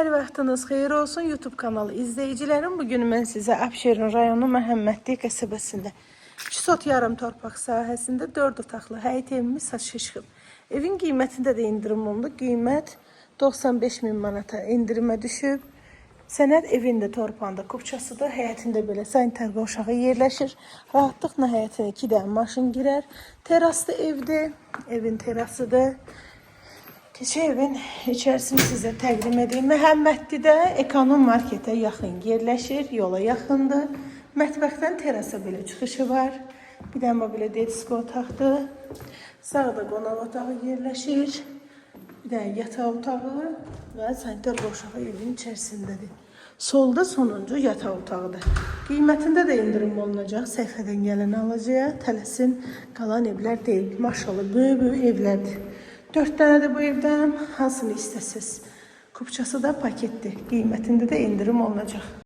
Hər vaxtınız xeyir olsun YouTube kanalı izləyicilərim. Bugün mən sizə Abşeron rayonu Məhəmmədli qəsəbəsində 2 sot yarım torpaq sahəsində 4 otaqlı həyət evimiz satışa çıxıb. Evin qiymətində də indirim oldu. Qiymət 95 min manata indirimə düşüb. Sənəd evində torpağında kubçasıdır. Həyətində belə sanitar qovşağı yerləşir. Rahatlıqla həyətinə 2 dənə maşın girər. Teraslı evdir. Evin terasıdır. Keçək evin içərisini sizə təqdim edeyim. Məhəmmədlidə ekonom marketə yaxın yerləşir, yola yaxındır. Mətbəxdən terasa belə çıxışı var. Bir dənə belə disko otaqdır. Sağda qonaq otağı yerləşir. Bir dənə yataq otağı və sanitar qovşağı evin içərisindədir. Solda sonuncu yataq otağıdır. Qiymətində də indirim olunacaq. Səhifədən gələn alıcıya tələsin, qalan evlər deyil. Maşallah böyük evlərdir. 4 dənə də bu evdən hansını istəsiz. Kupçası da paketdir. Qiymətində də indirim olunacaq.